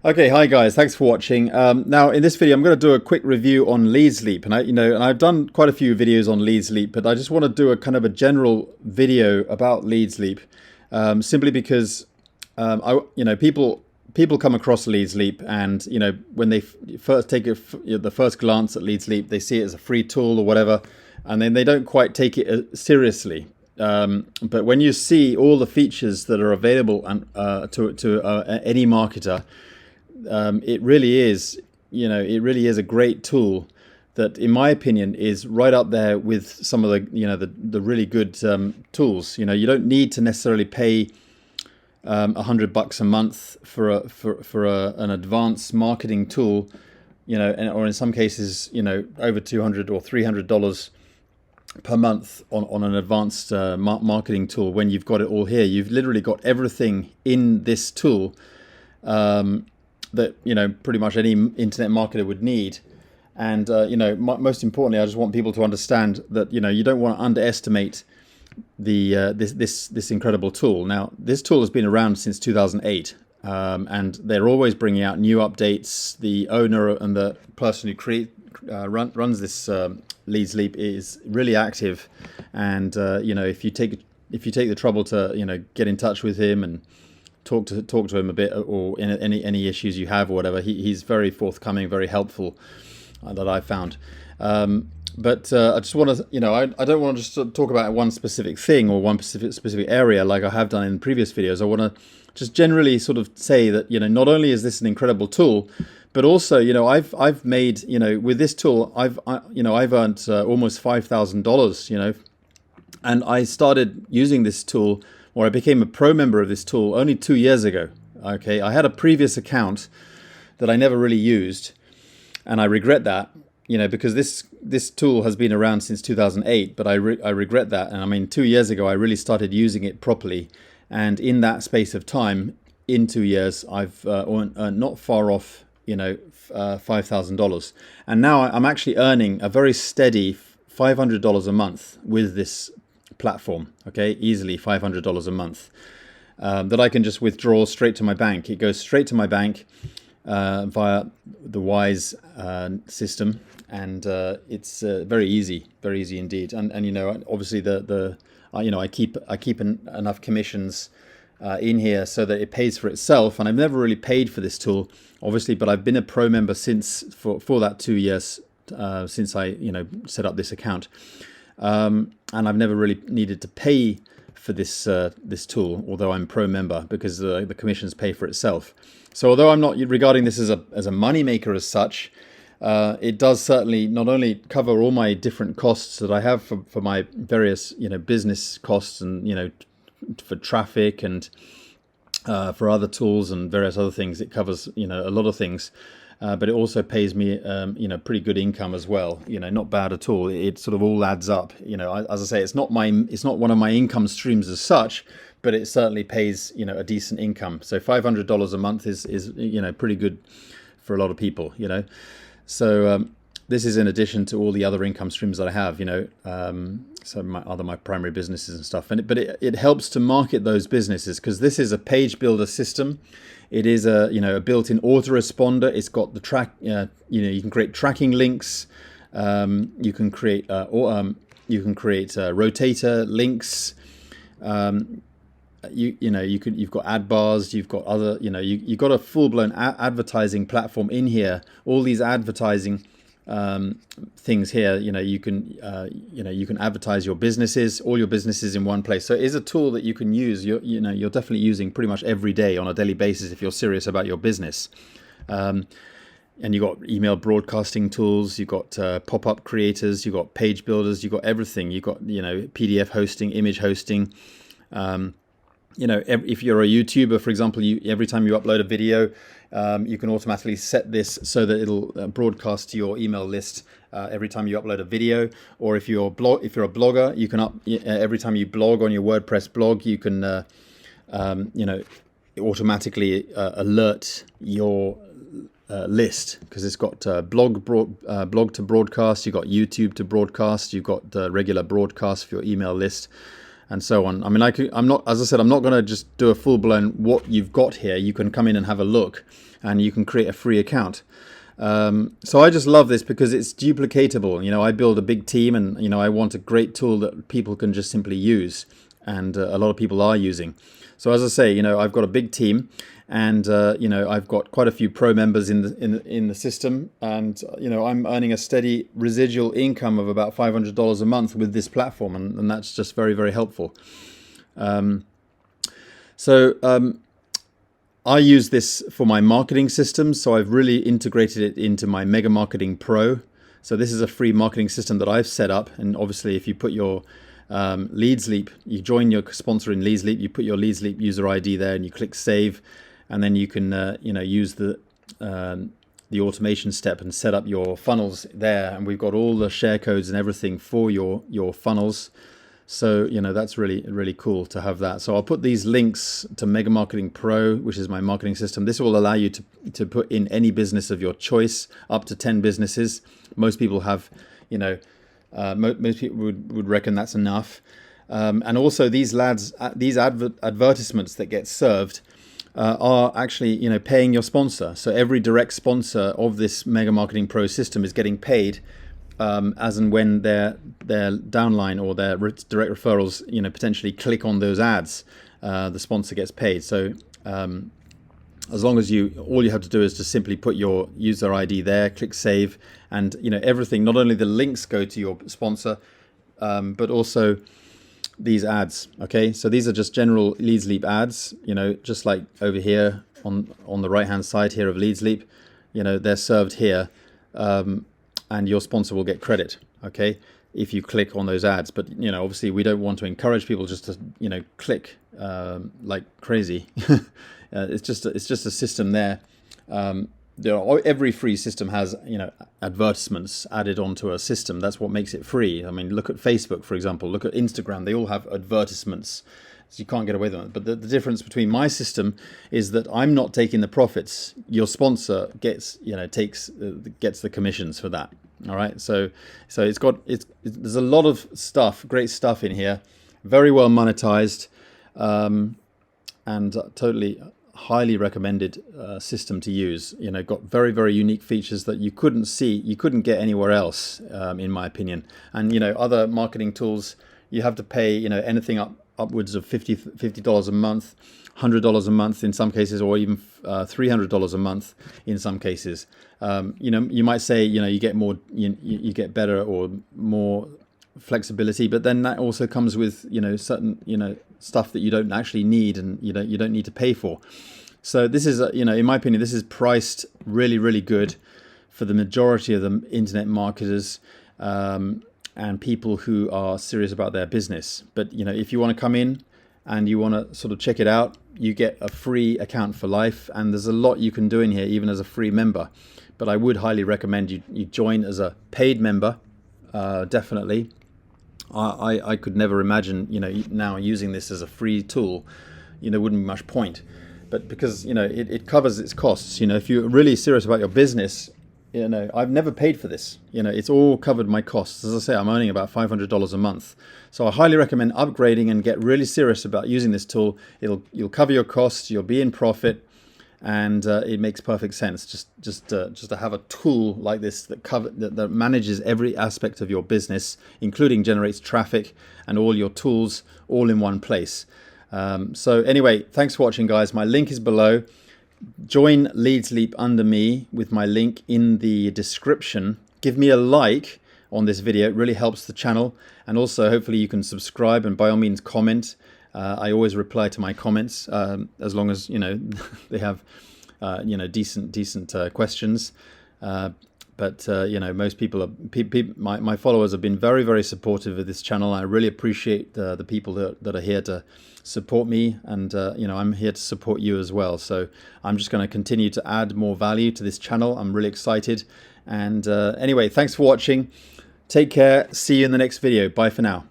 Okay, hi guys, thanks for watching. Now in this video, I'm going to do a quick review on LeadsLeap, and I've done quite a few videos on LeadsLeap, but I just want to do a kind of a general video about LeadsLeap, simply because people come across LeadsLeap, and when they first take the first glance at LeadsLeap, they see it as a free tool or whatever, and then they don't quite take it seriously. But when you see all the features that are available to any marketer, it really is, a great tool that, in my opinion, is right up there with some of the really good tools. You don't need to necessarily pay $100 a month for an advanced marketing tool, or in some cases, over $200 or $300 per month on an advanced marketing tool. When you've got it all here, you've literally got everything in this tool that pretty much any internet marketer would need. And most importantly, I just want people to understand that you don't want to underestimate this incredible tool. Now, this tool has been around since 2008, and they're always bringing out new updates. The owner and the person who runs this LeadsLeap is really active, and if you take the trouble to get in touch with him and talk to him a bit, or any issues you have or whatever, he's very forthcoming, very helpful, that I've found. But I just want to, I don't want to just talk about one specific thing or one specific area like I have done in previous videos. I want to just generally sort of say that, not only is this an incredible tool, but also, I've made, with this tool, I've earned almost $5,000, and I started using this tool, or I became a pro member of this tool only 2 years ago. Okay, I had a previous account that I never really used, and I regret that, because this tool has been around since 2008, but I regret that. And I mean, 2 years ago, I really started using it properly, and in that space of time, in 2 years, I've earned not far off, $5,000, and now I'm actually earning a very steady $500 a month with this platform. Okay, easily $500 a month that I can just withdraw straight to my bank. It goes straight to my bank via the Wise system, and it's very easy indeed. And obviously I keep enough commissions in here so that it pays for itself, and I've never really paid for this tool, obviously, but I've been a pro member for that 2 years since I set up this account. And I've never really needed to pay for this tool, although I'm pro member, because the commissions pay for itself. So although I'm not regarding this as a money maker as such, it does certainly not only cover all my different costs that I have for my various business costs, and for traffic, and for other tools and various other things. It covers a lot of things. But it also pays me, pretty good income as well. Not bad at all. It sort of all adds up. As I say, it's not one of my income streams as such, but it certainly pays, a decent income. So $500 a month is pretty good for a lot of people. So this is in addition to all the other income streams that I have. So my primary businesses and stuff. But it helps to market those businesses, because this is a page builder system. It is a built-in autoresponder. It's got the track. You can create tracking links. You can create rotator links. You've got ad bars. You've got other. You've got a full-blown advertising platform in here. All these advertising things here. You can advertise your businesses, all your businesses in one place. So it is a tool that you can use. You're definitely using pretty much every day on a daily basis if you're serious about your business. And you've got email broadcasting tools. You've got pop-up creators. You've got page builders. You've got everything. You've got PDF hosting, image hosting. If you're a YouTuber, for example, every time you upload a video, you can automatically set this so that it'll broadcast to your email list every time you upload a video. Or if you're a blogger, you can every time you blog on your WordPress blog, you can automatically alert your list, because it's got blog to broadcast. You've got YouTube to broadcast. You've got regular broadcast for your email list. and so on. I mean, I'm not, as I said, I'm not going to just do a full-blown what you've got here. You can come in and have a look, and you can create a free account. So I just love this because it's duplicatable. You know, I build a big team, and you know, I want a great tool that people can just simply use, and a lot of people are using. So as I say, you know, I've got a big team, and you know, I've got quite a few pro members in the system, and you know, I'm earning a steady residual income of about $500 a month with this platform, and that's just very, very helpful. I use this for my marketing system, so I've really integrated it into my MegaMarketingPro. So this is a free marketing system that I've set up, and obviously, if you put your LeadsLeap, you join your sponsor in LeadsLeap, you put your LeadsLeap user ID there, and you click save, and then you can you know, use the automation step and set up your funnels there, and we've got all the share codes and everything for your funnels. So you know, that's really cool to have that. So I'll put these links to MegaMarketingPro, which is my marketing system. This will allow you to put in any business of your choice, up to 10 businesses. Most people have, you know, most people would reckon that's enough. And also these advertisements that get served are actually, you know, paying your sponsor. So every direct sponsor of this MegaMarketingPro system is getting paid as and when their downline or their direct referrals, you know, potentially click on those ads, the sponsor gets paid. So as long as all you have to do is to simply put your user ID there, click save, and you know, everything, not only the links go to your sponsor, but also these ads. Okay, so these are just general LeadsLeap ads, you know, just like over here on the right hand side here of LeadsLeap, you know, they're served here, and your sponsor will get credit, okay, if you click on those ads. But you know, obviously we don't want to encourage people just to, you know, click like crazy. It's just a system there. Every free system has, you know, advertisements added onto a system. That's what makes it free. I mean, look at Facebook, for example. Look at Instagram. They all have advertisements, so you can't get away with it. But the difference between my system is that I'm not taking the profits. Your sponsor gets, you know, gets the commissions for that. All right. So there's a lot of stuff, great stuff in here, very well monetized, and totally highly recommended system to use. You know, got very, very unique features that you couldn't get anywhere else, in my opinion. And you know, other marketing tools, you have to pay, you know, anything upwards of $50 a month, $100 a month in some cases, or even $300 a month in some cases. You know, you might say, you know, you get more, you get better or more flexibility, but then that also comes with, you know, certain, you know, stuff that you don't actually need, and you don't need to pay for. So this is, you know, in my opinion, this is priced really, really good for the majority of the internet marketers and people who are serious about their business. But you know, if you want to come in and you want to sort of check it out, you get a free account for life, and there's a lot you can do in here even as a free member. But I would highly recommend you join as a paid member, definitely. I could never imagine, you know, now using this as a free tool, you know, wouldn't be much point. But because, you know, it covers its costs. You know, if you're really serious about your business, you know, I've never paid for this. You know, it's all covered my costs. As I say, I'm earning about $500 a month. So I highly recommend upgrading and get really serious about using this tool. You'll cover your costs, you'll be in profit, and it makes perfect sense just to have a tool like this that manages every aspect of your business, including generates traffic and all your tools all in one place. So anyway, thanks for watching, guys. My link is below. Join LeadsLeap under me with my link in the description. Give me a like on this video. It really helps the channel. And also, hopefully you can subscribe, and by all means comment. I always reply to my comments, as long as, you know, they have, you know, decent questions. But you know, most people my followers have been very, very supportive of this channel. I really appreciate the people that are here to support me, and you know, I'm here to support you as well. So I'm just going to continue to add more value to this channel. I'm really excited. And anyway, thanks for watching. Take care. See you in the next video. Bye for now.